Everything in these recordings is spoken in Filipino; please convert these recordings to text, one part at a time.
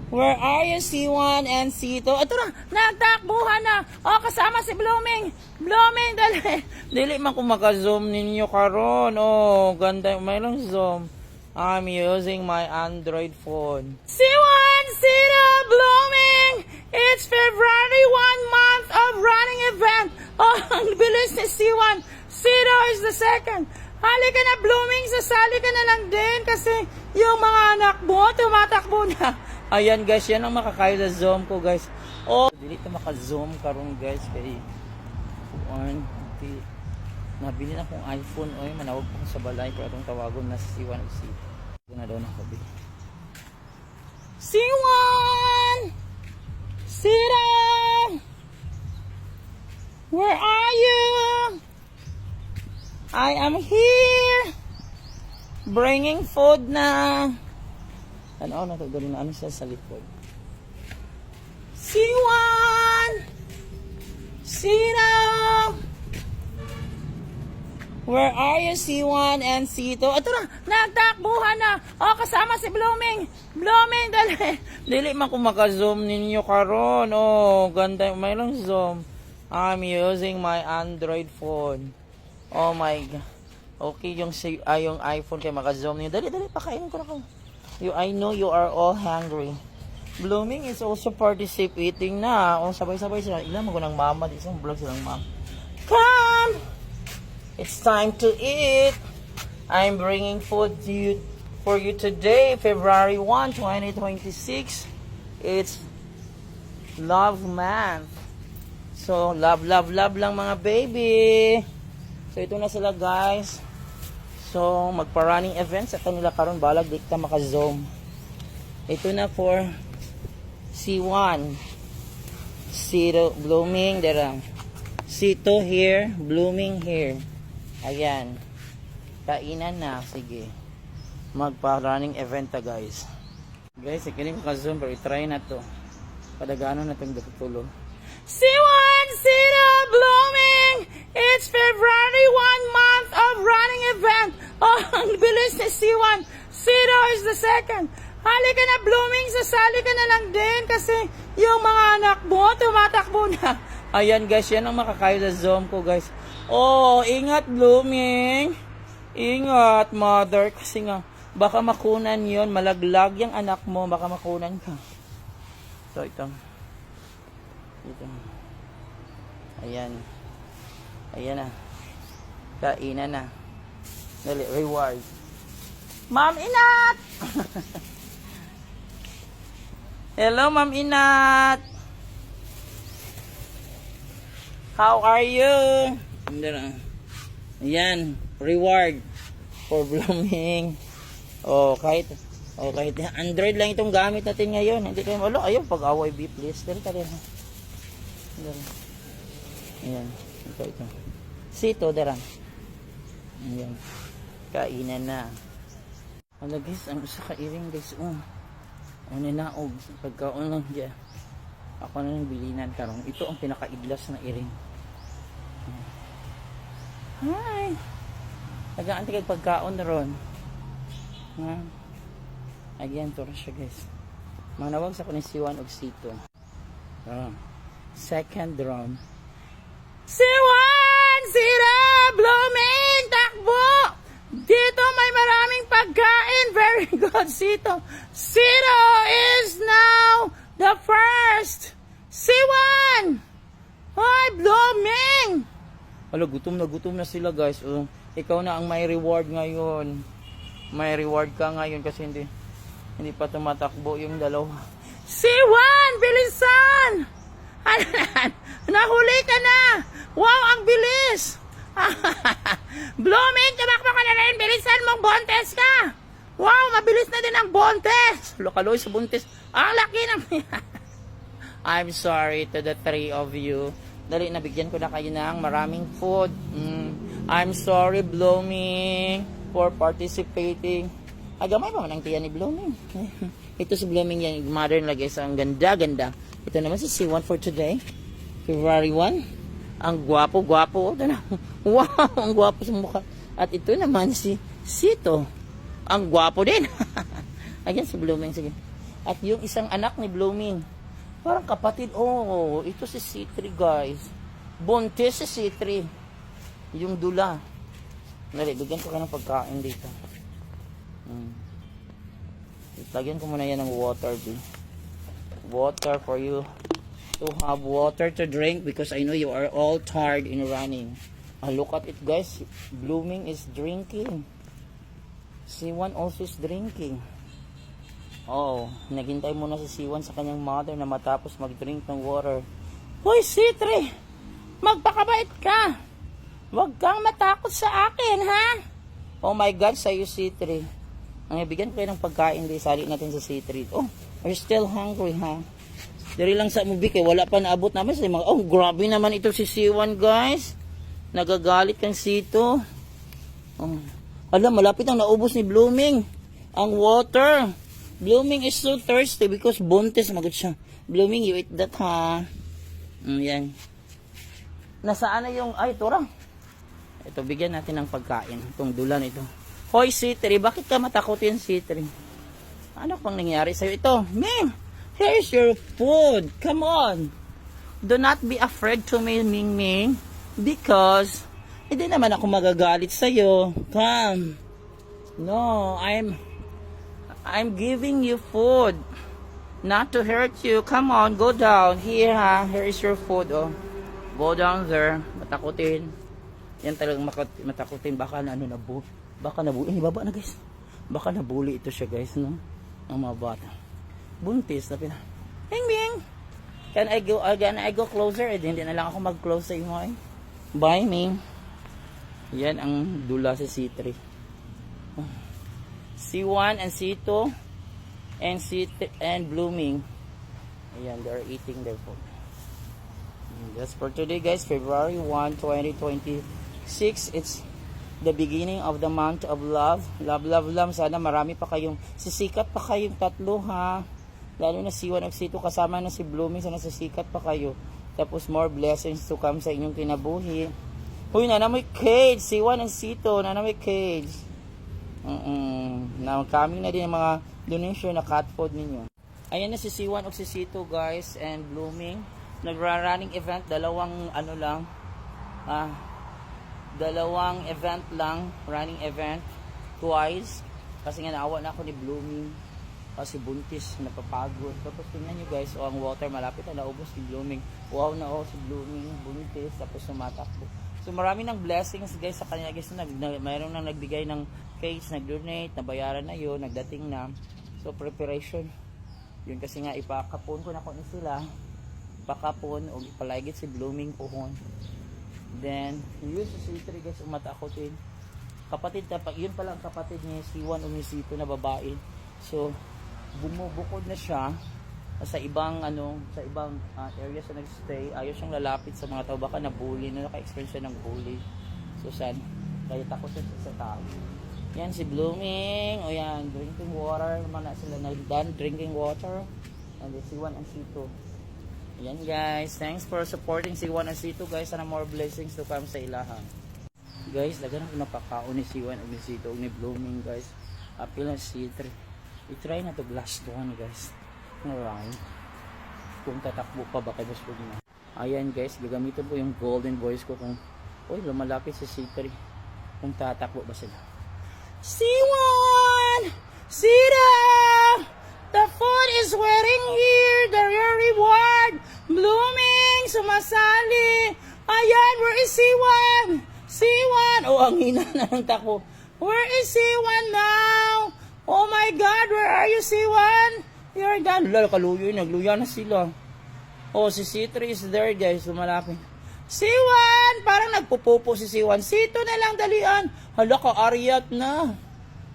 Where are you, C1 and C2? Ito na, nagtakbuhan na. O, kasama si Blooming. Blooming, dali. Dili man kung maka-zoom ninyo karon. O, ganda. Mayroong zoom. I'm using my Android phone. C1, C2, Blooming. It's February 1 month of running event. Oh, ang bilis ni C1. C2 is the second. Halika na, Blooming. Sasali ka na lang din kasi yung mga anak mo tumatakbo na. Ayan guys, yan ang makakaya sa zoom ko guys. Oh, dili ta maka-zoom karon guys kay nabili na kong iPhone oy, manawag ko sa balay pero atong tawagon na si C1 o C2. Na daw na kabi. C1! Sira! Where are you? I am here. Bringing food na. Ano na to galing na ano siya sa likod. C1! Sira! Where are you, C1 and C2? Ito na, nagtakbuhan na. O, kasama si Blooming. Blooming, dali. Dili man kung maka-zoom ninyo karon. O, ganda. Mayroong zoom. I'm using my Android phone. Oh my God. Okay, yung iPhone kay maka-zoom ninyo. Dali, pakainin ko na ko. I know you are all hungry. Blooming is also participating na. O, sabay-sabay sila. Ilan mo ko ng mama. Isang vlog silang mama. Come! It's time to eat. I'm bringing food to you for you today, February 1, 2026. It's Love Month. So, love lang mga baby. So, ito na sila guys. So, magpa-running events sa kanila karon balag di ka maka-zoom. Ito na for C1. C2 Blooming there. C2 here, Blooming here. Ayan. Kainan na. Sige. Magpa-running event ta guys. Guys, ikini maka-zoom pero i-try na to. Padagano na itong tulo. C1, C2, Blooming! It's February 1 month of running event. Oh, ang bilis ni C1. C2 is the second. Halika na, Blooming. Sasali ka na lang din kasi yung mga anak mo tumatakbo na. Ayan guys, yan ang makakaya sa zoom ko guys. Oh, ingat Blooming. Ingat mother kasi nga baka makunan yon, malaglag yung anak mo, baka makunan ka. So ito. Ayan. Ayan na. Kainan na. Dali, reward. Ma'am Inat! Hello, Ma'am Inat! How are you? Ayan, reward for Blooming. Kahit Android lang itong gamit natin ngayon. Hindi kayo malo. Ayun, pag-away B please. Dali. Ayan, ito. Sito, daran. Ayan. Kainan na. Ano guys, ang isa ka-iring guys. Ano na, pagkaon lang dyan. Ako na ng bilinan karong. Ito ang pinaka-idlas na iring. Hi! Tagaan tigag pagkaon na ron. Again, to siya guys. Manawag sa kunin C1 o C2. Second round. C1! Sira! Blooming! Takbo! Dito may maraming pagkain. Very good, C2. C2 is now the first. C1! Hi, Blooming! Hala, gutom na sila guys. Ikaw na ang may reward ngayon. May reward ka ngayon kasi hindi pa tumatakbo yung dalawa. C1! Bilisan! Nahuli ka na! Wow, ang bilis! Blooming, tumakbo ka na rin. Bilisan mong bontes ka! Wow, mabilis na din ang bontes! Lokaloy sa bontes. Ang laki ng... I'm sorry to the three of you. Dali, nabigyan ko na kayo ng maraming food. I'm sorry, Blooming, for participating. Gamay pa man ang tiyan ni Blooming. Ito si Blooming yan, modern lagi. Ang ganda. Ito naman si C1 for today. February 1. Ang gwapo. Wow, ang gwapo sa mukha. At ito naman si Sito. Ang gwapo din. Ayan si Blooming. Sige. At yung isang anak ni Blooming, parang kapatid. Oh, ito si C3 guys. Buntis si C3. Yung dula. Dali, bigyan ko ka ng pagkain dito. Lagyan ko muna yan ng water, B. Water for you to have water to drink because I know you are all tired in running. Look at it guys. Blooming is drinking. C1 also is drinking. Oh, naghintay muna si C1 sa kanyang mother na matapos mag-drink ng water. Hoy C3, magpakabait ka. Huwag kang matakot sa akin, ha? Oh my God, sa'yo C3. Ang ibigyan ko kayo ng pagkain, di sali natin sa C3. Oh, are you still hungry, ha? Dari lang sa movie, kaya wala pa naabot namin sa mga, oh, grabe naman ito si C1, guys. Nagagalit kang C2. Oh. Alam, malapit ang naubos ni Blooming. Ang water. Blooming is so thirsty because buntis, magot siya. Blooming, you eat that, ha? Yan. Nasaan na yung, ay, ito lang. Ito, bigyan natin ng pagkain. Itong dulan ito. Hoy, C3, bakit ka matakotin, C3? Ano pang nangyari sa'yo? Ito, Ming, here's your food. Come on. Do not be afraid to me, Ming Ming. Because, hindi naman ako magagalit sa'yo. Come. No, I'm giving you food. Not to hurt you. Come on, go down. Here, ha. Here is your food, oh. Go down there. Matakutin. Yan talagang matakutin. Baka na ano nabu. Baka nabuli. Baba na guys. Baka nabuli ito siya guys, no? Ang mga bata. Buntis na pina. Bing bing. Can I go closer? Hindi na lang ako mag-close sa iyo eh. Bye me. Yan ang dula sa C3. C1 and C2 and Blooming. Ayan, they are eating their food. That's for today guys, February 1, 2026. It's the beginning of the month of love. Love, love, love. Sana marami pa kayong, sisikat pa kayong tatlo ha. Lalo na C1 at C2 kasama na si Blooming. Sana sisikat pa kayo. Tapos more blessings to come sa inyong kinabuhi. Huy, nanamoy cage. C1 and C2, nanamoy cage. Now, coming na din ang mga donation na cat food ninyo. Ayan na si C1 o si C2 guys and Blooming. Nagra-running event, dalawang event lang, running event twice kasi nga naawa na ako ni Blooming kasi buntis, napapagod. Tapos tingnan nyo guys, ang water malapit na naubos si Blooming. Wow na si Blooming, buntis, tapos sumatakbo. So marami ng blessings guys sa kanya guys. Mayroon nang nagbigay ng cage, nag-donate, nabayaran na yun, nagdating na. So preparation yun kasi nga ipakapon ko na ko sila, pakapon o ipalagit si Blooming pohon. Then yun si C3 guys, umatakotin kapatid, yun pala ang kapatid niya C1 o ni C2 na babae. So bumubukod na siya sa ibang area sa nagstay. Ayaw siyang lalapit sa mga tao, baka nabully na, naka-experience siya ng bully. So sad, kaya takot siya sa tao. Yan si Blooming, o yan, drinking water naman na sila na done drinking water. And then C1 and C2. Yan guys, thanks for supporting C1 and C2 guys. Sana more blessings to come sa ilaha. Guys, lagan ako napakaon ni C1 and ni C2 ni Blooming guys. Apil na C3. I-try na to last one guys. Alright. Kung tatakbo pa ba kayo na. Ayan guys, gagamitin po yung golden voice ko kung lumalapit si C3. Kung tatakbo ba sila. C1! Sita! The food is waiting here. Your reward. Blooming! Sumasali! Ayan, where is C1? C1! Oh, ang hina na ng takbo. Where is C1 now? Oh my God, where are you C1? You're done. Lalo, kaluyo yun. Nagluya na sila. Oh, si C3 is there guys. Lumalapit. C1! Parang nagpupupo si C1. C2 na lang dalian. Hala ka, Ariat na.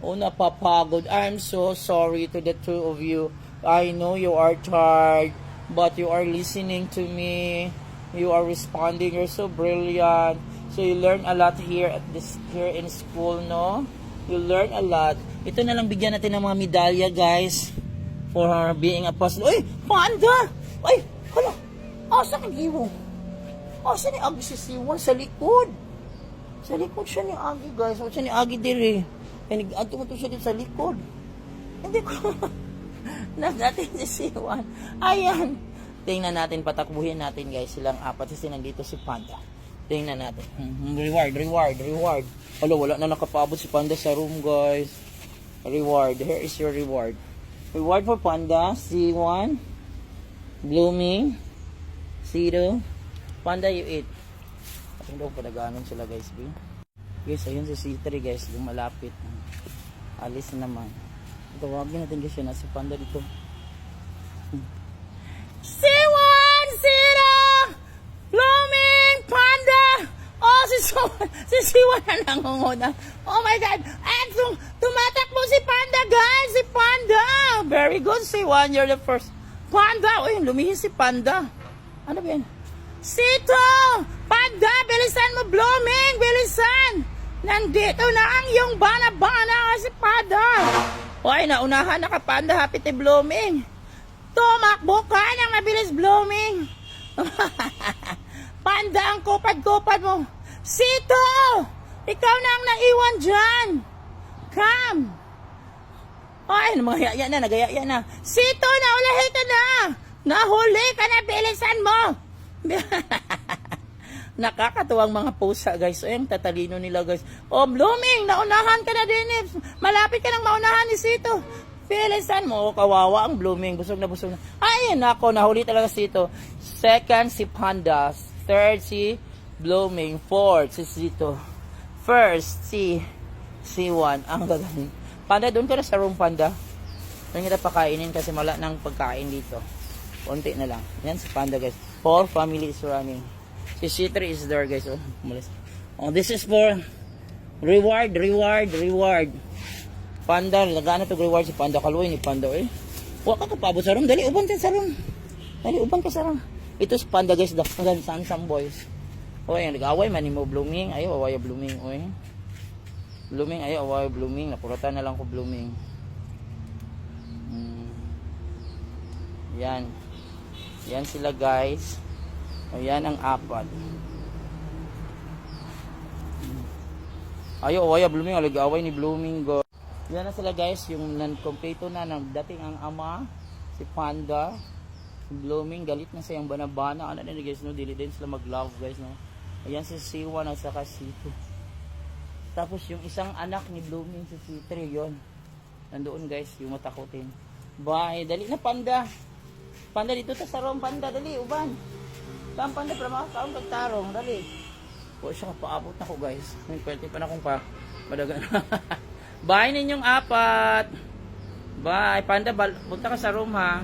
Oh, napapagod. I'm so sorry to the two of you. I know you are tired, but you are listening to me. You are responding. You're so brilliant. So you learn a lot here in school, no? You learn a lot. Ito na lang bigyan natin ng mga medalya, guys, for being a apostle. Uy, panda! Uy, hala! Asa kang iwo? Asa ni Agi si C1? Sa likod. Sa likod siya ni Agi, guys. O siya ni Agi diri. Kaya nag-ato mo siya dito sa likod. Hindi ko. Natin si C1. Ayan. Tingnan natin, patakbuhin natin guys. Silang apat. Kasi nandito si Panda. Tingnan natin. Reward. Wala na nakapabot si Panda sa room guys. Reward. Here is your reward. Reward for Panda. C1. Blooming. C2. Panda, you eat. At hindi ko padaganon sila guys. Guys, ayun si C3 guys. Lumalapit. Alis na naman. Tawagin natin guys yun. Si Panda dito. C1! Zero! Blooming! Panda! Oh, si C1 na nangunguna. Oh my God! And tumatakbo si Panda guys! Si Panda! Very good C1. You're the first. Panda! Uy, lumihis si Panda. Ano ba yan? C2! Panda! Bilisan mo, Blooming! Bilisan! Nandito na ang iyong bana-bana si Panda! Uy, naunahan na ka, Panda. Happy to Blooming. Tumakbo ka ng mabilis, Blooming. Panda, ang kupad-kupad mo. Sito! Ikaw na ang naiwan dyan. Come. Ay, mga na, nagayaya na. Sito, naulahi ka na. Nahuli ka na, bilisan mo. Nakakatuwang mga pusa, guys. Ay, ang tatalino nila, guys. Oh, Blooming, naunahan ka na din. Malapit ka nang maunahan ni Sito. Bilisan mo. Oh, kawawa ang Blooming. Busog na. Ay, nako, nahuli talaga Sito. Second, si Panda. Third, si Blooming. Fourth, si Sito. First, si C1. Ang gagaling. Panda, doon ka na sa room, Panda. Doon kita pakainin kasi wala nang pagkain dito. Konti na lang. Yan si Panda, guys. 4 family is running. Si C3 is there guys. Oh, oh, this is for reward. Panda, nagana to reward si Panda. Kaluoy ni Panda eh. Huwag ka kapabot sa room. Dali, uban ka sa room. Ito si Panda guys. Some boys. Oy, nag-away man ni mo Blooming. Ayaw, away Blooming. Oy. Blooming, ayaw, away Blooming. Napuratan na lang ko Blooming. Yan. Yan sila guys. Ayan ang apat. Ayaw, Blooming. Alig-away ni Blooming. Go. Yan na sila guys. Yung non-completo na ng dating ang ama. Si Panda. Si Blooming. Galit na sayang bana-bana. Ano na guys, no? Dili din sila mag-love guys, no? Ayan si C1 at saka C2. Tapos yung isang anak ni Blooming, si C3 yon. Nandoon guys, yung matakutin. Bye. Dali na Panda. Panda dito sa room. Panda, dali. Uban. Saan Panda para makakaon kagtarong. Dali. O siya, paabot na ko guys. May kwerte pa na akong madagan. Bye ninyong apat. Bye. Panda, punta ka sa room ha.